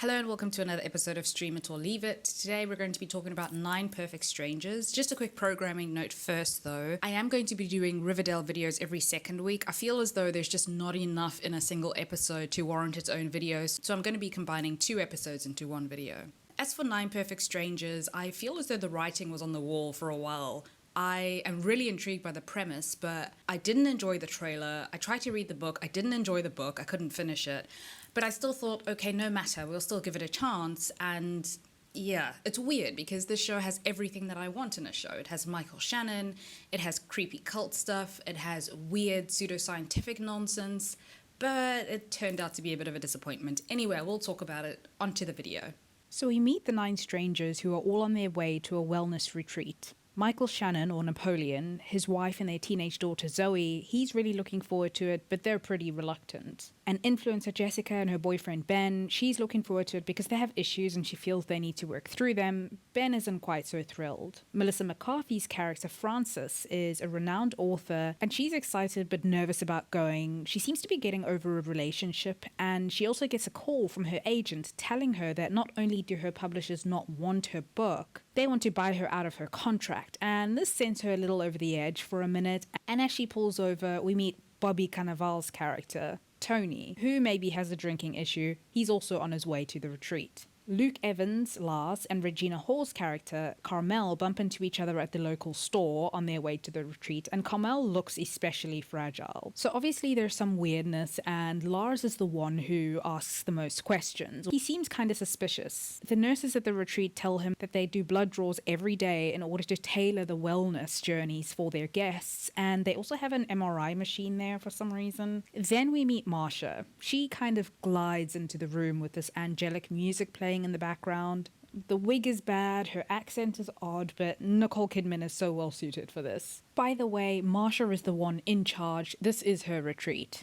Hello and welcome to another episode of Stream It or Leave It. Today we're going to be talking about 9 Perfect Strangers. Just a quick programming note first though. I am going to be doing Riverdale videos every second week. I feel as though there's just not enough in a single episode to warrant its own videos, so I'm going to be combining 2 episodes into one video. As for 9 Perfect Strangers, I feel as though the writing was on the wall for a while. I am really intrigued by the premise, but I didn't enjoy the trailer. I tried to read the book. I didn't enjoy the book. I couldn't finish it. But I still thought, okay, no matter. We'll still give it a chance. And yeah, it's weird because this show has everything that I want in a show. It has Michael Shannon. It has creepy cult stuff. It has weird pseudoscientific nonsense. But it turned out to be a bit of a disappointment. Anyway, we'll talk about it. Onto the video. So we meet the 9 strangers who are all on their way to a wellness retreat. Michael Shannon, or Napoleon, his wife and their teenage daughter Zoe, he's really looking forward to it, but they're pretty reluctant. And influencer Jessica and her boyfriend Ben, she's looking forward to it because they have issues and she feels they need to work through them. Ben isn't quite so thrilled. Melissa McCarthy's character Frances is a renowned author and she's excited but nervous about going. She seems to be getting over a relationship and she also gets a call from her agent telling her that not only do her publishers not want her book, they want to buy her out of her contract, and this sends her a little over the edge for a minute. And as she pulls over, we meet Bobby Cannavale's character, Tony, who maybe has a drinking issue. He's also on his way to the retreat. Luke Evans, Lars, and Regina Hall's character, Carmel, bump into each other at the local store on their way to the retreat, and Carmel looks especially fragile. So obviously there's some weirdness, and Lars is the one who asks the most questions. He seems kind of suspicious. The nurses at the retreat tell him that they do blood draws every day in order to tailor the wellness journeys for their guests, and they also have an MRI machine there for some reason. Then we meet Masha. She kind of glides into the room with this angelic music playing in the background. The wig is bad, her accent is odd, but Nicole Kidman is so well suited for this. By the way, Masha is the one in charge. This is her retreat.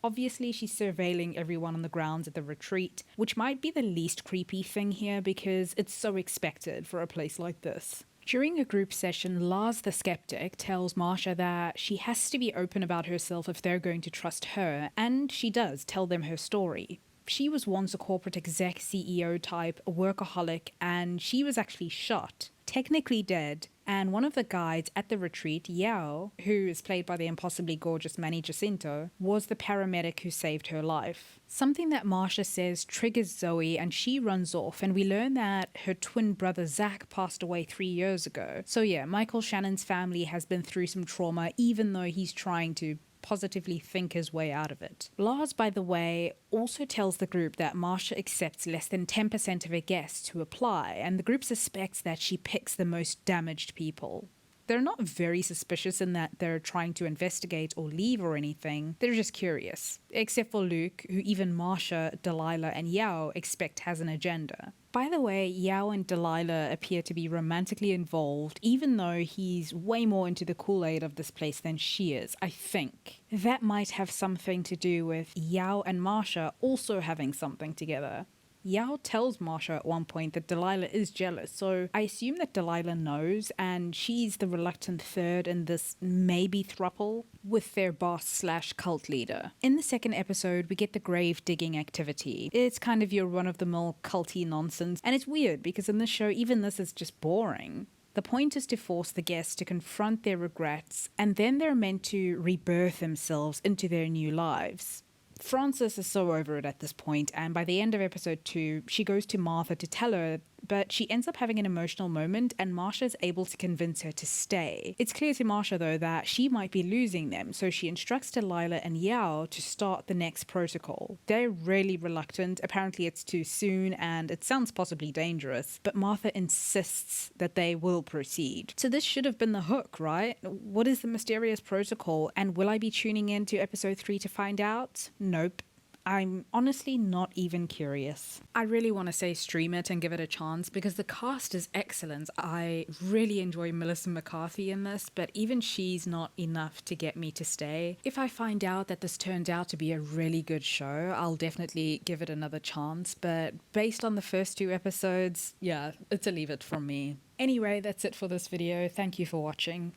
Obviously, she's surveilling everyone on the grounds at the retreat, which might be the least creepy thing here because it's so expected for a place like this. During a group session, Lars the skeptic tells Masha that she has to be open about herself if they're going to trust her, and she does tell them her story. She was once a corporate exec CEO type, a workaholic, and she was actually shot, technically dead, and one of the guides at the retreat, Yao, who is played by the impossibly gorgeous Manny Jacinto, was the paramedic who saved her life. Something that Masha says triggers Zoe and she runs off, and we learn that her twin brother Zach passed away 3 years ago. So yeah, Michael Shannon's family has been through some trauma even though he's trying to positively think his way out of it. Lars, by the way, also tells the group that Masha accepts less than 10% of her guests who apply, and the group suspects that she picks the most damaged people. They're not very suspicious in that they're trying to investigate or leave or anything, they're just curious. Except for Luke, who even Masha, Delilah, and Yao expect has an agenda. By the way, Yao and Delilah appear to be romantically involved, even though he's way more into the Kool-Aid of this place than she is, I think. That might have something to do with Yao and Masha also having something together. Yao tells Masha at one point that Delilah is jealous, so I assume that Delilah knows, and she's the reluctant third in this maybe throuple with their boss/cult leader. In the second episode, we get the grave digging activity. It's kind of your run-of-the-mill culty nonsense, and it's weird because in this show, even this is just boring. The point is to force the guests to confront their regrets, and then they're meant to rebirth themselves into their new lives. Frances is so over it at this point, and by the end of episode 2, she goes to Martha to tell her, but she ends up having an emotional moment and Masha is able to convince her to stay. It's clear to Masha though that she might be losing them, so she instructs Delilah and Yao to start the next protocol. They're really reluctant, apparently it's too soon and it sounds possibly dangerous, but Martha insists that they will proceed. So this should have been the hook, right? What is the mysterious protocol, and will I be tuning in to episode 3 to find out? Nope. I'm honestly not even curious. I really want to say stream it and give it a chance because the cast is excellent. I really enjoy Melissa McCarthy in this, but even she's not enough to get me to stay. If I find out that this turns out to be a really good show, I'll definitely give it another chance, but based on the first 2 episodes, yeah, it's a leave it from me. Anyway, that's it for this video. Thank you for watching.